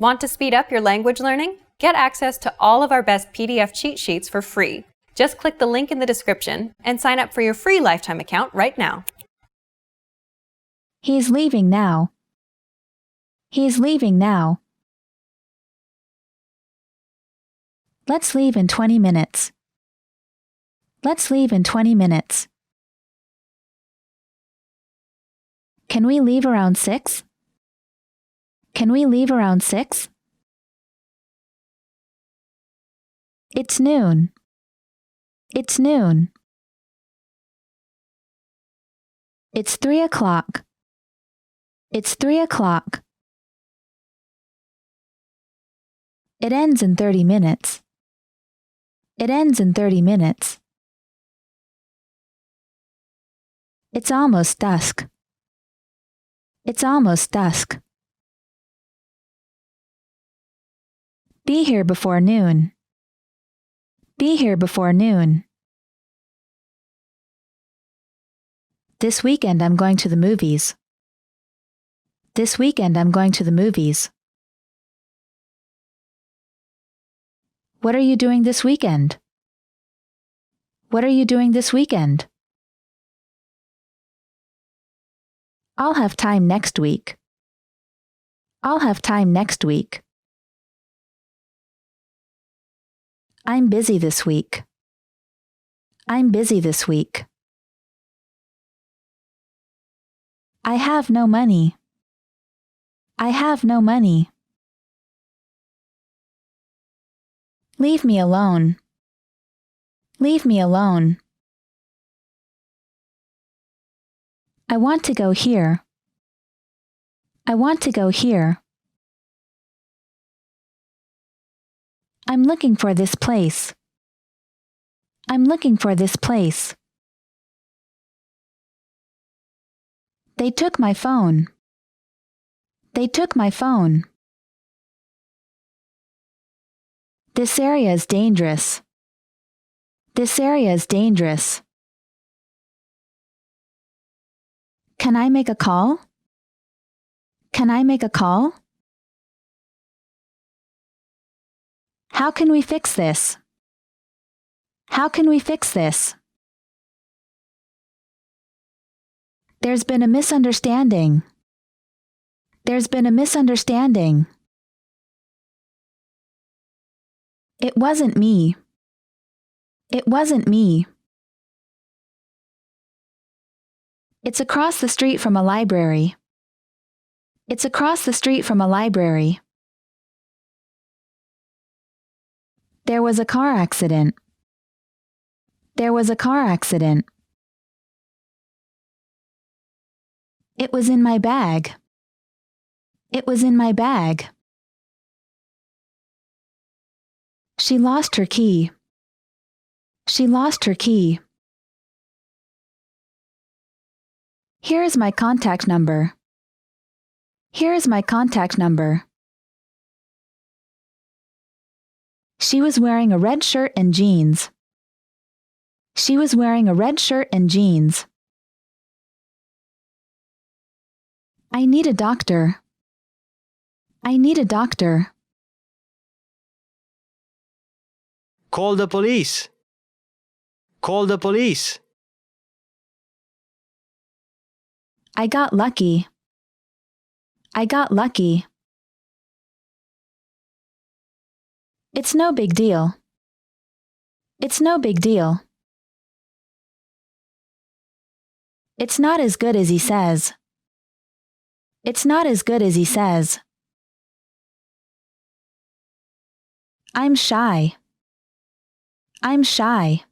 Want to speed up your language learning? Get access to all of our best PDF cheat sheets for free. Just click the link in the description and sign up for your free lifetime account right now. He's leaving now. He's leaving now. Let's leave in 20 minutes. Let's leave in 20 minutes. Can we leave around 6? Can we leave around 6? It's noon. It's noon. It's 3 o'clock. It's 3 o'clock. It ends in 30 minutes. It ends in 30 minutes. It's almost dusk. It's almost dusk. Be here before noon. Be here before noon. This weekend I'm going to the movies. This weekend I'm going to the movies. What are you doing this weekend? What are you doing this weekend? I'll have time next week. I'll have time next week. I'm busy this week. I'm busy this week. I have no money. I have no money. Leave me alone. Leave me alone. I want to go here. I want to go here. I'm looking for this place. I'm looking for this place. They took my phone. They took my phone. This area is dangerous. This area is dangerous. Can I make a call? Can I make a call? How can we fix this? How can we fix this? There's been a misunderstanding. There's been a misunderstanding. It wasn't me. It wasn't me. It's across the street from a library. It's across the street from a library. There was a car accident. There was a car accident. It was in my bag. It was in my bag. She lost her key. She lost her key. Here is my contact number. Here is my contact number. She was wearing a red shirt and jeans. She was wearing a red shirt and jeans. I need a doctor. I need a doctor. Call the police. Call the police. I got lucky. I got lucky. It's no big deal. It's no big deal. It's not as good as he says. It's not as good as he says. I'm shy. I'm shy.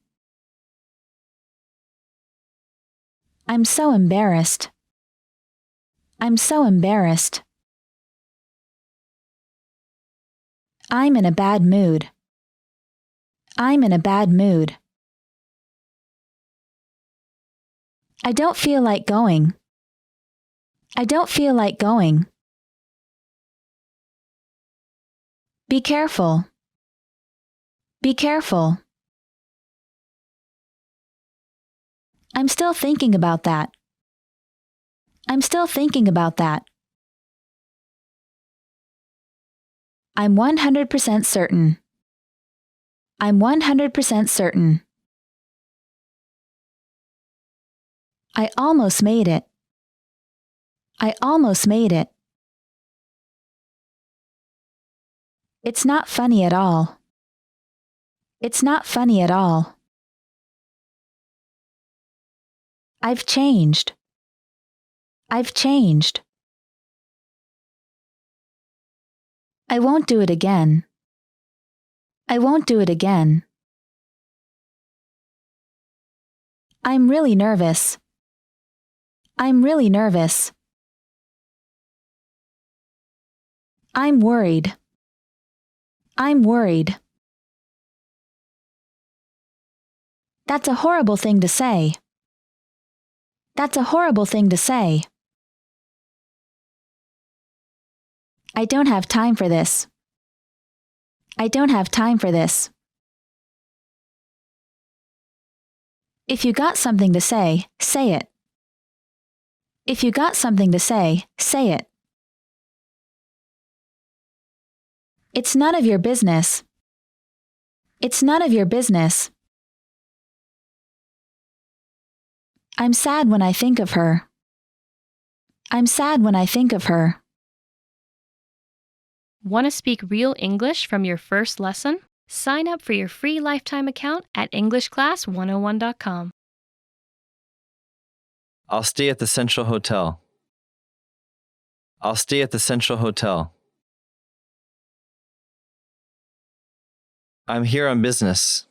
I'm so embarrassed. I'm so embarrassed. I'm in a bad mood. I'm in a bad mood. I don't feel like going. I don't feel like going. Be careful. Be careful. I'm still thinking about that. I'm still thinking about that. I'm 100% certain. I'm 100% certain. I almost made it. I almost made it. It's not funny at all. It's not funny at all. I've changed. I've changed. I won't do it again. I won't do it again. I'm really nervous. I'm really nervous. I'm worried. I'm worried. That's a horrible thing to say. That's a horrible thing to say. I don't have time for this. I don't have time for this. If you got something to say, say it. If you got something to say, say it. It's none of your business. It's none of your business. I'm sad when I think of her. I'm sad when I think of her. Want to speak real English from your first lesson? Sign up for your free lifetime account at EnglishClass101.com. I'll stay at the Central Hotel. I'll stay at the Central Hotel. I'm here on business.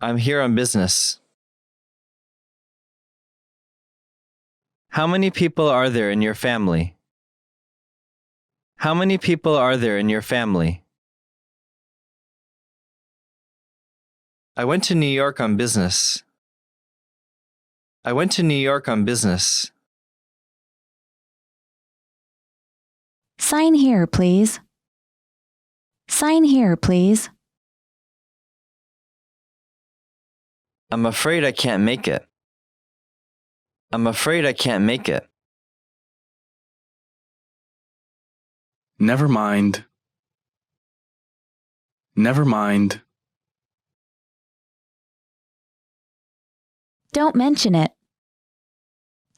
I'm here on business. How many people are there in your family? How many people are there in your family? I went to New York on business. I went to New York on business. Sign here, please. Sign here, please. I'm afraid I can't make it. I'm afraid I can't make it. Never mind. Never mind. Don't mention it.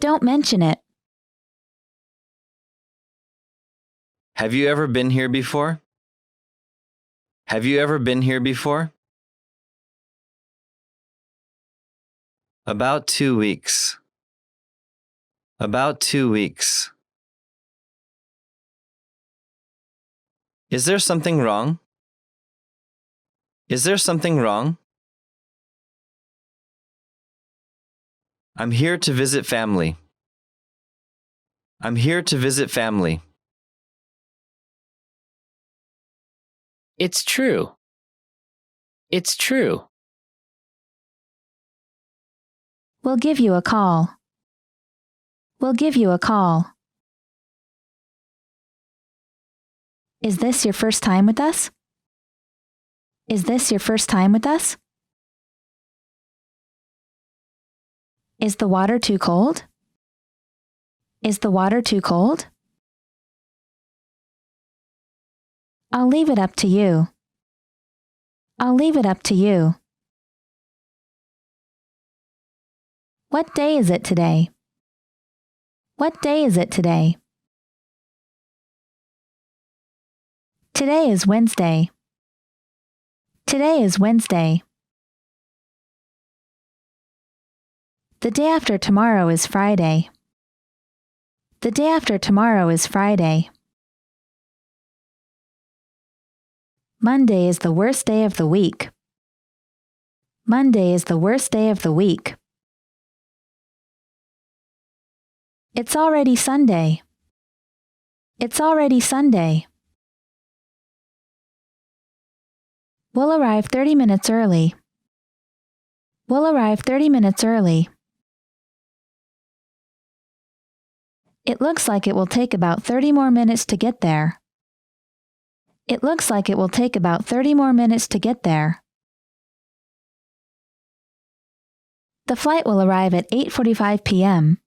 Don't mention it. Have you ever been here before? Have you ever been here before? About 2 weeks. About 2 weeks. Is there something wrong? Is there something wrong? I'm here to visit family. I'm here to visit family. It's true. It's true. We'll give you a call. We'll give you a call. Is this your first time with us? Is this your first time with us? Is the water too cold? Is the water too cold? I'll leave it up to you. I'll leave it up to you. What day is it today? What day is it today? Today is Wednesday. Today is Wednesday. The day after tomorrow is Friday. The day after tomorrow is Friday. Monday is the worst day of the week. Monday is the worst day of the week. It's already Sunday. It's already Sunday. We'll arrive 30 minutes early. We'll arrive 30 minutes early. It looks like it will take about 30 more minutes to get there. It looks like it will take about 30 more minutes to get there. The flight will arrive at 8:45 p.m.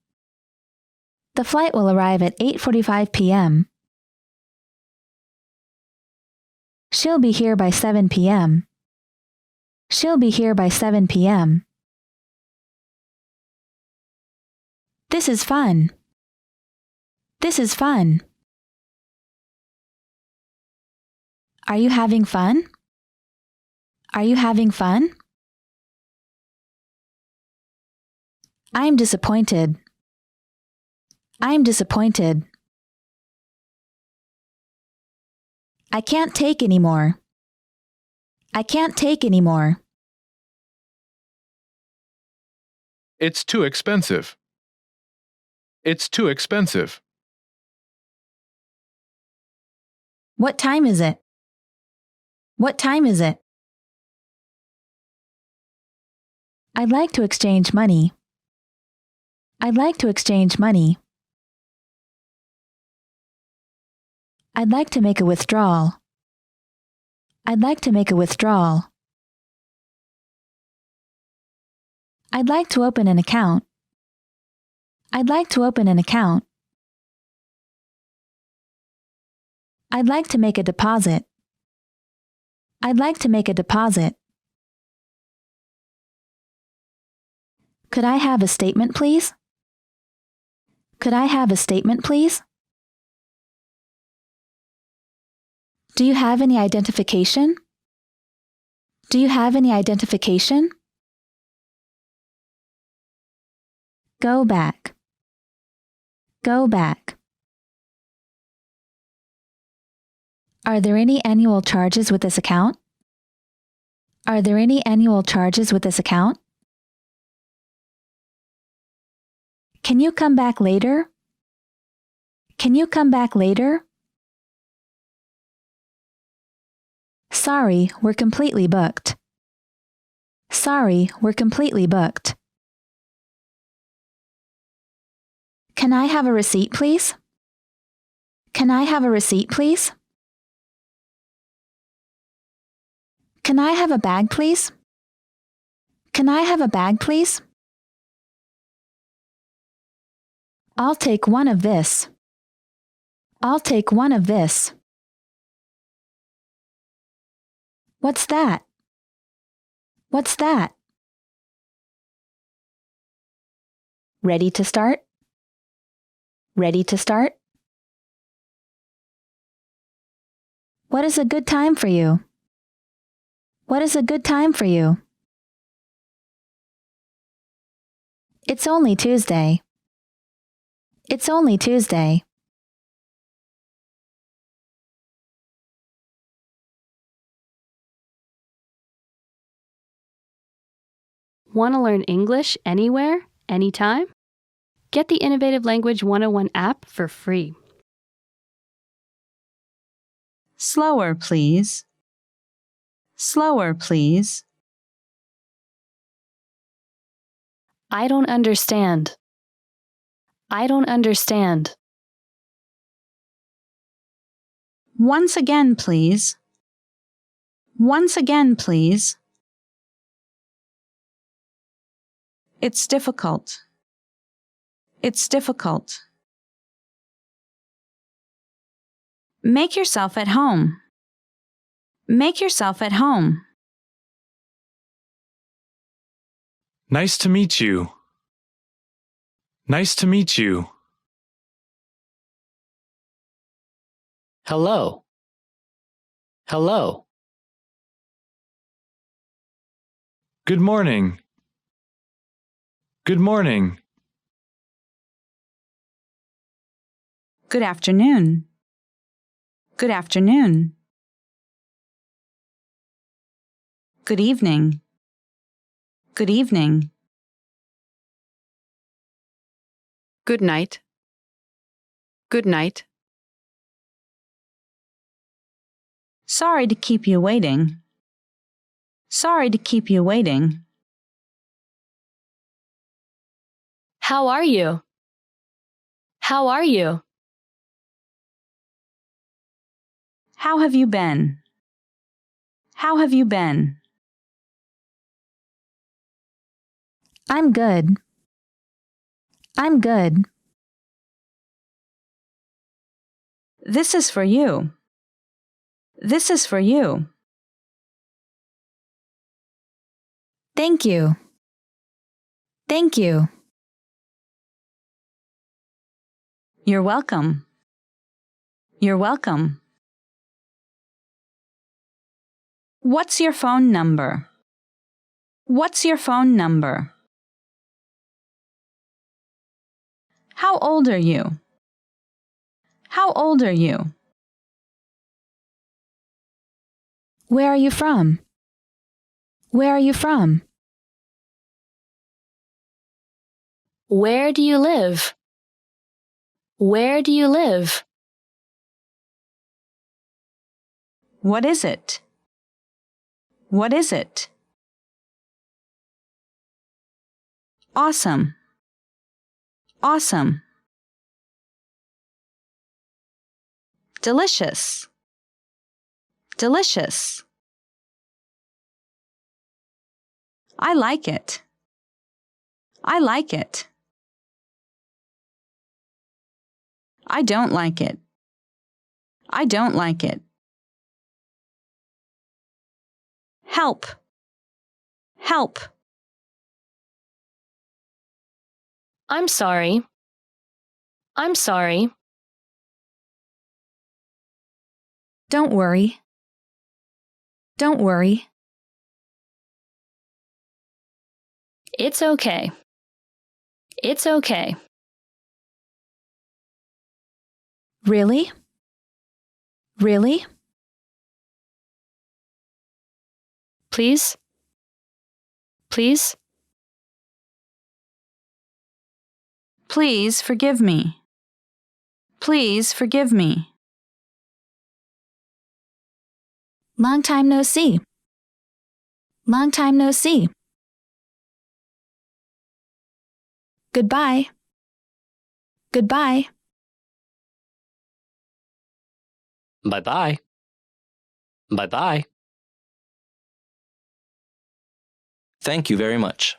The flight will arrive at 8:45 p.m. She'll be here by 7 p.m. She'll be here by 7 p.m. This is fun. This is fun. Are you having fun? Are you having fun? I'm disappointed. I'm disappointed. I can't take any more. I can't take any more. It's too expensive. It's too expensive. What time is it? What time is it? I'd like to exchange money. I'd like to exchange money. I'd like to make a withdrawal. I'd like to make a withdrawal. I'd like to open an account. I'd like to open an account. I'd like to make a deposit. I'd like to make a deposit. Could I have a statement, please? Could I have a statement, please? Do you have any identification? Do you have any identification? Go back. Go back. Are there any annual charges with this account? Are there any annual charges with this account? Can you come back later? Can you come back later? Sorry, we're completely booked. Sorry, we're completely booked. Can I have a receipt, please? Can I have a receipt, please? Can I have a bag, please? Can I have a bag, please? I'll take one of this. I'll take one of this. What's that? What's that? Ready to start? Ready to start? What is a good time for you? What is a good time for you? It's only Tuesday. It's only Tuesday. Want to learn English anywhere, anytime? Get the Innovative Language 101 app for free. Slower, please. Slower, please. I don't understand. I don't understand. Once again, please. Once again, please. It's difficult. It's difficult. Make yourself at home. Make yourself at home. Nice to meet you. Nice to meet you. Hello. Hello. Good morning. Good morning. Good afternoon. Good afternoon. Good evening. Good evening. Good night. Good night. Sorry to keep you waiting. Sorry to keep you waiting. How are you? How are you? How have you been? How have you been? I'm good. I'm good. This is for you. This is for you. Thank you. Thank you. You're welcome. You're welcome. What's your phone number? What's your phone number? How old are you? How old are you? Where are you from? Where are you from? Where do you live? Where do you live? What is it? What is it? Awesome. Awesome. Delicious. Delicious. I like it. I like it. I don't like it. I don't like it. Help. Help. I'm sorry. I'm sorry. Don't worry. Don't worry. It's okay. It's okay. Really? Really? Please? Please? Please forgive me. Please forgive me. Long time no see. Long time no see. Goodbye. Goodbye. Bye-bye. Bye-bye. Thank you very much.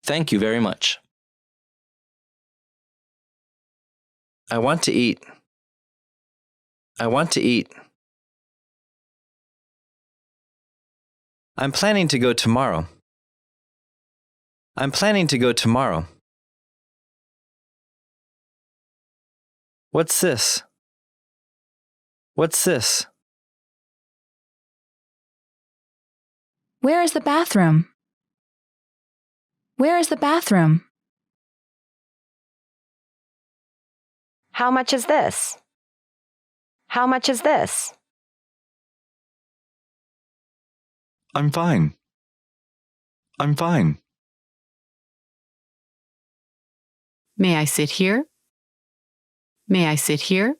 Thank you very much. I want to eat. I want to eat. I'm planning to go tomorrow. I'm planning to go tomorrow. What's this? What's this? Where is the bathroom? Where is the bathroom? How much is this? How much is this? I'm fine. I'm fine. May I sit here? May I sit here?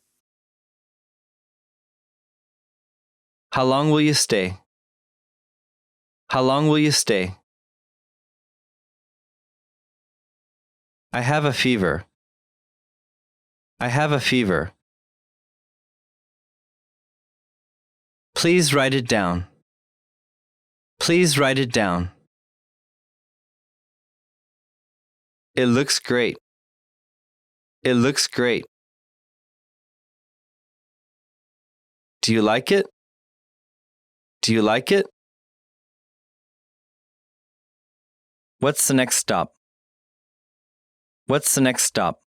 How long will you stay? How long will you stay? I have a fever. I have a fever. Please write it down. Please write it down. It looks great. It looks great. Do you like it? Do you like it? What's the next stop? What's the next stop?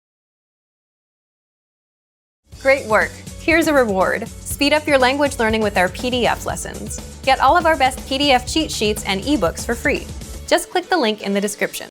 Great work! Here's a reward. Speed up your language learning with our PDF lessons. Get all of our best PDF cheat sheets and ebooks for free. Just click the link in the description.